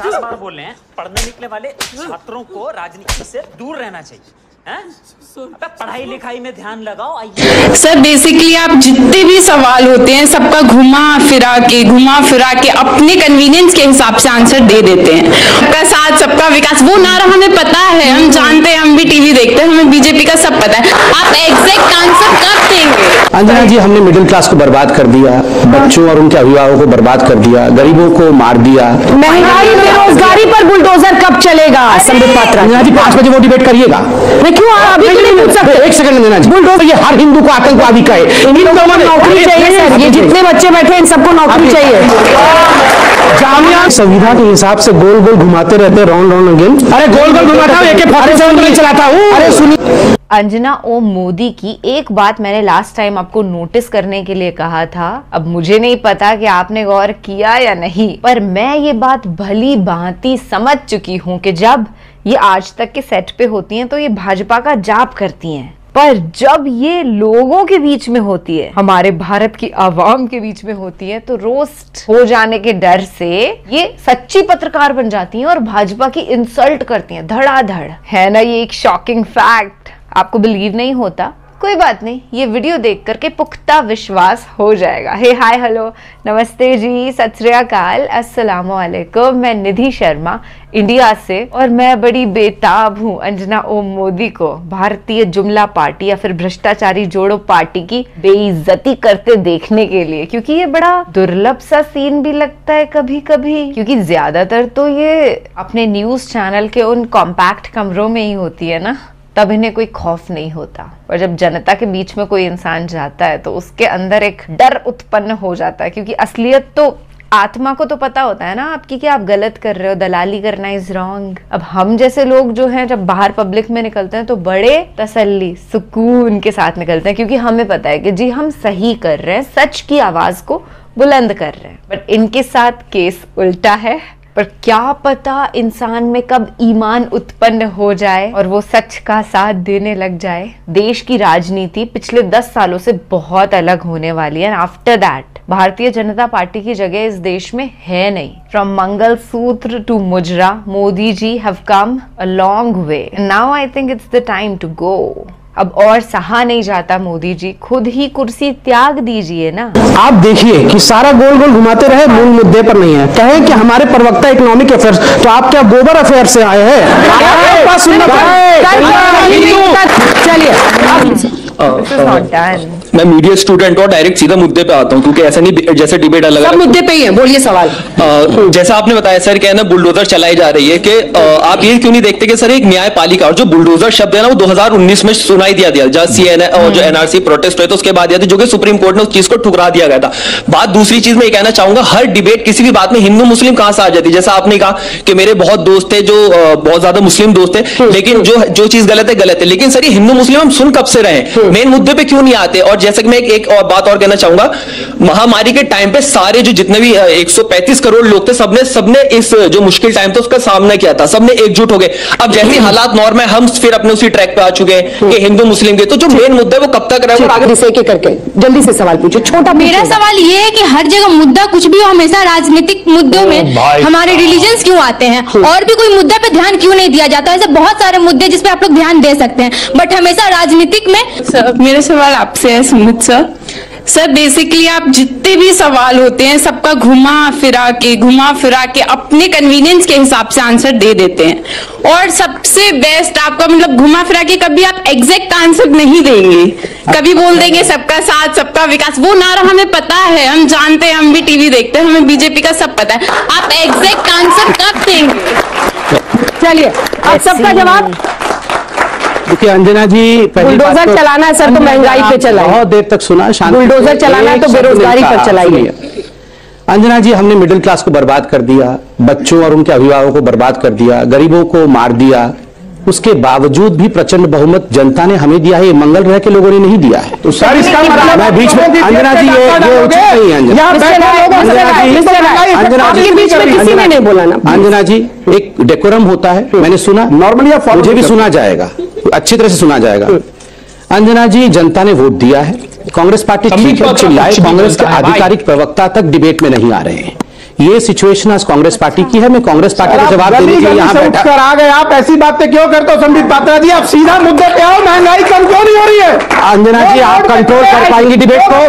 50 बार बोल रहे हैं, पढ़ने निकले वाले छात्रों को राजनीति से दूर रहना चाहिए। पढ़ाई लिखाई में ध्यान लगाओ। आइए सर, बेसिकली आप जितने भी सवाल होते हैं सबका घुमा फिरा के अपने कन्वीनियंस के हिसाब से आंसर दे देते हैं। सबका साथ सबका विकास, वो नारा हमें पता है, हम जानते हैं, हम भी टीवी देखते हैं, हमें बीजेपी का सब पता है। आप एग्जैक्ट आंसर कब देंगे? अंजना जी, हमने मिडिल क्लास को बर्बाद कर दिया, बच्चों और उनके अभिभावकों को बर्बाद कर दिया, गरीबों को मार दिया। महंगाई बेरोजगारी पर बुलडोजर कब चलेगा? संबित पात्रा। अंजना जी 5 बजे वो डिबेट करिएगा। क्यों अभी नहीं पूछ सकते? एक सेकंड अंजना जी, बुलडोजर ये हर हिंदू को आतंकवादी कहे। इन लोगों को नौकरी चाहिए सर, ये जितने बच्चे बैठे इन सबको नौकरी चाहिए। जामिया संविधान के हिसाब से गोल गोल घुमाते रहते, राउंड राउंड अगेन। अरे गोल गोल घुमाता हूँ, AK-47 चलाता हूँ। अरे सुनिए, अंजना ओम मोदी की एक बात मैंने लास्ट टाइम आपको नोटिस करने के लिए कहा था। अब मुझे नहीं पता कि आपने गौर किया या नहीं, पर मैं ये बात भली भांति समझ चुकी हूँ कि जब ये आज तक के सेट पे होती हैं तो ये भाजपा का जाप करती हैं, पर जब ये लोगों के बीच में होती है, हमारे भारत की आवाम के बीच में होती है, तो रोस्ट हो जाने के डर से ये सच्ची पत्रकार बन जाती हैं और भाजपा की इंसल्ट करती हैं धड़ाधड़। है ना ये एक शॉकिंग फैक्ट? आपको बिलीव नहीं होता? कोई बात नहीं, ये वीडियो देख करके पुख्ता विश्वास हो जाएगा। हे हाय हेलो नमस्ते जी, सत श्री अकाल, अस्सलाम वालेकुम। मैं निधि शर्मा इंडिया से, और मैं बड़ी बेताब हूँ अंजना ओम मोदी को भारतीय जुमला पार्टी या फिर भ्रष्टाचारी जोड़ो पार्टी की बेइज्जती करते देखने के लिए, क्योंकि ये बड़ा दुर्लभ सा सीन भी लगता है कभी कभी, क्योंकि ज्यादातर तो ये अपने न्यूज चैनल के उन कॉम्पैक्ट कमरों में ही होती है ना, तब इन्हें कोई खौफ नहीं होता। और जब जनता के बीच में कोई इंसान जाता है तो उसके अंदर एक डर उत्पन्न हो जाता है, क्योंकि असलियत तो आत्मा को तो पता होता है ना आपकी कि आप गलत कर रहे हो, दलाली करना इज रॉन्ग। अब हम जैसे लोग जो हैं जब बाहर पब्लिक में निकलते हैं तो बड़े तसल्ली सुकून के साथ निकलते हैं, क्योंकि हमें पता है कि जी हम सही कर रहे हैं, सच की आवाज को बुलंद कर रहे हैं। बट इनके साथ केस उल्टा है। पर क्या पता इंसान में कब ईमान उत्पन्न हो जाए और वो सच का साथ देने लग जाए। देश की राजनीति पिछले 10 सालों से बहुत अलग होने वाली है। After that Bharatiya Janata party की जगह इस देश में है नहीं। From mangalsutra to mujra, Modi ji have come a long way. Now I think it's the time to go. अब और सहा नहीं जाता मोदी जी, खुद ही कुर्सी त्याग दीजिए ना। आप देखिए कि सारा गोल गोल घुमाते रहे, मूल मुद्दे पर नहीं है। कहें कि हमारे प्रवक्ता इकोनॉमिक अफेयर्स, तो आप क्या गोबर अफेयर से आए हैं? चलिए मैं मीडिया स्टूडेंट और डायरेक्ट सीधा मुद्दे पे आता हूँ, क्योंकि ऐसा नहीं जैसे डिबेट अलग सब मुद्दे पे ही है। बोलिए सवाल। जैसा आपने बताया सर, क्या है ना, बुलडोजर चलाई जा रही है कि आप ये क्यों नहीं देखते कि सर एक न्यायपालिका, और जो बुलडोजर शब्द है ना वो 2019 में सुनाई दिया जब CNA और जो NRC प्रोटेस्ट हुए तो उसके बाद जो कि सुप्रीम कोर्ट ने उस चीज को ठुकरा दिया गया था। बात दूसरी चीज में ये कहना चाहूंगा, हर डिबेट किसी भी बात में हिंदू मुस्लिम कहां से आ जाती है। जैसा आपने कहा कि मेरे बहुत दोस्त थे जो बहुत ज्यादा मुस्लिम दोस्त थे, लेकिन जो चीज गलत है, लेकिन सर ये हिंदू मुस्लिम हम सुन कब से रहे, मेन मुद्दे पे क्यों नहीं आते। और जैसे कि मैं एक और बात और कहना चाहूंगा, महामारी के टाइम पे सारे जो जितने भी 135 करोड़ लोग थे, सबने इस जो मुश्किल टाइम था उसका सामना किया था, सबने एकजुट हो गए। अब जैसे हालात नॉर्म है, हम फिर अपने उसी ट्रैक पे आ चुके हैं कि हिंदू मुस्लिम के, तो जो मेन मुद्दा है वो कब तक रहेगा। आगे से एक करके जल्दी से सवाल पूछो। छोटा मेरा सवाल ये है कि हर जगह मुद्दा कुछ भी हो, हमेशा राजनीतिक मुद्दों में हमारे रिलीजन्स क्यों आते हैं, और भी कोई मुद्दा पे ध्यान क्यों नहीं दिया जाता? ऐसे बहुत सारे मुद्दे जिस पे आप लोग ध्यान दे सकते हैं, बट हमेशा राजनीतिक में। सर, मेरा सवाल आपसे है सुमित सर, बेसिकली आप जितने भी सवाल होते हैं सबका घुमा फिरा के अपने कन्वीनियंस के हिसाब से आंसर दे देते हैं, और सबसे बेस्ट आपका मतलब घुमा फिरा के कभी आप एग्जैक्ट आंसर नहीं देंगे, कभी बोल देंगे सबका साथ सबका विकास, वो नारा हमें पता है, हम जानते हैं, हम भी टीवी देखते हैं, हमें बीजेपी का सब पता है। आप एग्जैक्ट आंसर कब देंगे? चलिए आप सबका जवाब। देखिए अंजना जी, बुलडोजर चलाना है सर तो महंगाई पे चलाइए। बहुत देर तक सुना। बुलडोजर चलाना है तो बेरोजगारी पर चलाइए। अंजना जी, हमने मिडिल क्लास को बर्बाद कर दिया, बच्चों और उनके अभिभावकों को बर्बाद कर दिया, गरीबों को मार दिया। उसके बावजूद भी प्रचंड बहुमत जनता ने हमें दिया है, ये मंगल ग्रह के लोगों ने नहीं दिया है। तो सर इसका मतलब मैं बीच में अंजना जी, ये उचित नहीं है अंजना जी, एक डेकोरम होता है, मैंने सुना, नॉर्मली मुझे भी सुना जाएगा, अच्छी तरह से सुना जाएगा। अंजना जी, जनता ने वोट दिया है, कांग्रेस पार्टी ठीक है चिल्लाए, कांग्रेस के आधिकारिक प्रवक्ता तक डिबेट में नहीं आ रहे हैं। ये सिचुएशन आज कांग्रेस पार्टी की है। मैं कांग्रेस पार्टी को जवाब देने के लिए यहाँ बैठा। आ गए आप, ऐसी बातें क्यों करते हो संबित पात्रा जी? आप सीधा मुद्दे पे आओ, महंगाई कम क्यों नहीं हो रही है? अंजना जी, आप कंट्रोल कर पाएंगी डिबेट को?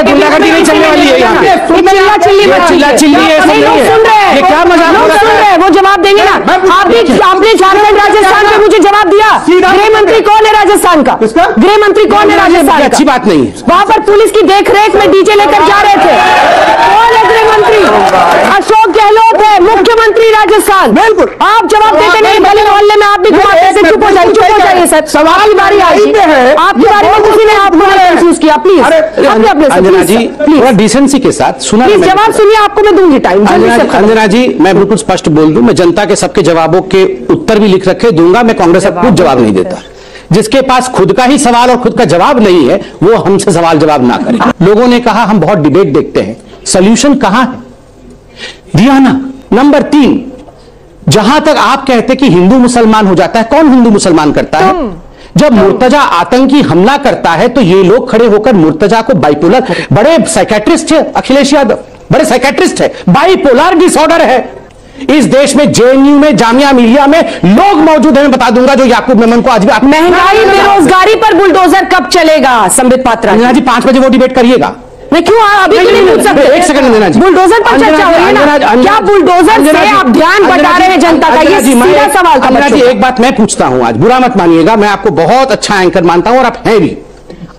गुंडागर्दी नहीं चलने वाली है यहाँ पे। चिल्ला चिल्ली ये क्या मजाक सुन रहे हैं? वो जवाब देंगे ना। आपने झारखंड राजस्थान पे मुझे जवाब दिया। गृह मंत्री कौन है राजस्थान का? गृह मंत्री कौन है राजस्थान का? अच्छी बात नहीं है। वहां पर पुलिस की देखरेख में डीजे लेकर जा रहे थे। कौन है गृह मंत्री? अशोक गहलोत है मुख्यमंत्री राजस्थान। बिल्कुल, आप जवाब देते नहीं। भले मोहल्ले में आप भी घुमाते थे। चुप हो जाइए सर। सवाल की बारी आई है आपके बारे में, किसी ने आपको महसूस किया? प्लीज अंजना जी, थोड़ा डिसेंसी के साथ सुना। जवाब सुनिए, आपको मैं दूंगी टाइम। अंजना जी, मैं बिल्कुल स्पष्ट बोल दूं, मैं जनता के सबके जवाबों के उत्तर भी लिख रखे दूंगा। मैं कांग्रेस अब खुद जवाब नहीं देता। जिसके पास खुद का ही सवाल और खुद का जवाब नहीं है, वो हमसे सवाल जवाब ना करे। लोगों ने कहा हम बहुत डिबेट देखते हैं, सोल्यूशन कहां है? दिया ना। नंबर 3, जहां तक आप कहते कि हिंदू मुसलमान हो जाता है, कौन हिंदू मुसलमान करता है? जब मुर्तजा आतंकी हमला करता है तो ये लोग खड़े होकर मुर्तजा को बाइपोलर, बड़े साइकेट्रिस्ट है अखिलेश यादव, बड़े साइकेट्रिस्ट है, बाइपोलर डिसऑर्डर है। इस देश में जेएनयू में, जामिया मिलिया में लोग मौजूद हैं। मैं बता दूंगा जो याकूब मेमन को आज भी। महंगाई बेरोजगारी पर बुलडोजर कब चलेगा? संबित पात्रा अंजना जी, 5 बजे वो डिबेट करिएगा। मैं क्यों अभी नहीं पूछ सकते? एक सेकंड अंजना जी, बुलडोजर पर चर्चा हो रही है ना। क्या बुलडोजर से आप ध्यान बटा रहे हैं जनता का? ये सीधा सवाल था। अंजना जी, एक बात मैं पूछता हूं आज, बुरा मत मानिएगा, मैं आपको बहुत अच्छा एंकर मानता हूं और आप हैं भी।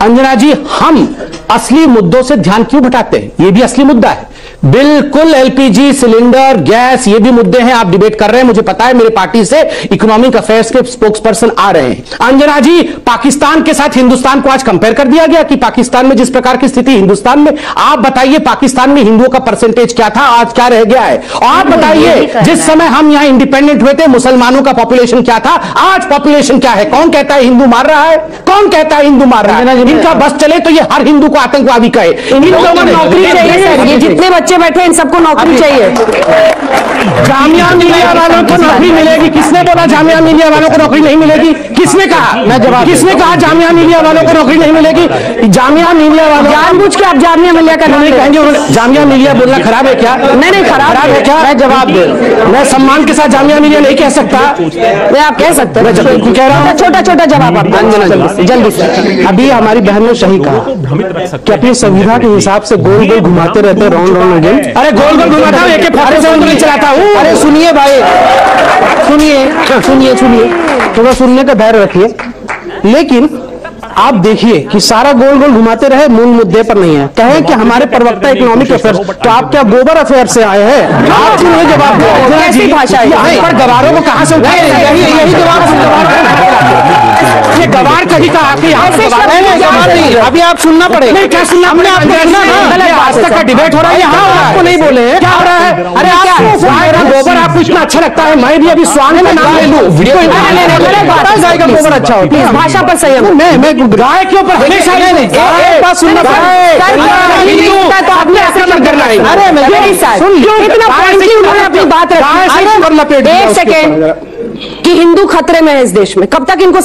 अंजना जी, हम असली मुद्दों से ध्यान क्यों भटाते हैं? ये भी असली मुद्दा है। बिल्कुल, एलपीजी सिलेंडर, गैस, ये भी मुद्दे हैं। आप डिबेट कर रहे हैं, मुझे पता है। मेरे पार्टी से इकोनॉमिक अफेयर्स के स्पोक्स पर्सन आ रहे हैं। अंजना जी, पाकिस्तान के साथ हिंदुस्तान को आज कंपेयर कर दिया गया कि पाकिस्तान में जिस प्रकार की स्थिति हिंदुस्तान में, आप बताइए पाकिस्तान में हिंदुओं का परसेंटेज क्या था, आज क्या रह गया है? आप बताइए जिस समय हम यहां इंडिपेंडेंट हुए थे मुसलमानों का पॉपुलेशन क्या था, आज पॉपुलेशन क्या है? कौन कहता है हिंदू मार रहा है? कौन कहता है हिंदू मार रहा है? इनका बस चले तो ये हर हिंदू को आतंकवादी कहे। इन लोगों ने नौकरी चाहिए सर। ये जितने बच्चे बैठे इन सबको नौकरी चाहिए। जामिया मिलिया वालों को नौकरी मिलेगी? किसने बोला जामिया मिलिया वालों को नौकरी नहीं मिलेगी? किसने कहा? मैं जवाब, किसने कहा जामिया मिलिया वालों को नौकरी नहीं मिलेगी? जामिया मिलिया वालों, जानबूझ के आप जामिया मिलिया का नहीं कहेंगे। जामिया मिलिया बोलना खराब है क्या? नहीं, खराब है क्या? मैं जवाब दे रहा हूं। मैं सम्मान के साथ जामिया मिलिया नहीं कह सकता। मैं आप कह सकते हैं, कह रहा हूं। छोटा छोटा जवाब आप जल्दी से। अभी हमारी बहन ने सही कहा कि अपनी संविधा के हिसाब से गोल गोल घुमाते रहते, राउंड राउंड अगेन। अरे गोल गोल घुमाता हूं, AK-47 चलाता हूं। अरे सुनिए भाई, सुनिए, थोड़ा सुनने का धैर्य रखिए। लेकिन आप देखिए कि सारा गोल गोल घुमाते रहे, मूल मुद्दे पर नहीं है। कहें कि हमारे प्रवक्ता इकोनॉमिक अफेयर्स, तो आप क्या गोबर अफेयर से आए हैं? आप क्यों नहीं जवाब दिया? कैसी भाषा है? पर गवारों को कहां से उठाए? यही जवाब ये गवार कभी कहा कि नहीं, अभी आप सुनना पड़ेगा। नहीं, क्या सुनना? हमने आपको आज तक का डिबेट हो रहा है, यहाँ आपको नहीं बोले क्या हो रहा है? अरे आप गोबर आपको इतना अच्छा लगता है, मैं भी अभी स्वांग का नाम ले लूं। गाय का गोबर अच्छा होता है। भाषा पर संयम। मैं गाय के ऊपर हमेशा एक बात सुनना एक सेकेंड कि हिंदू खतरे में है इस देश में। कब तक इनको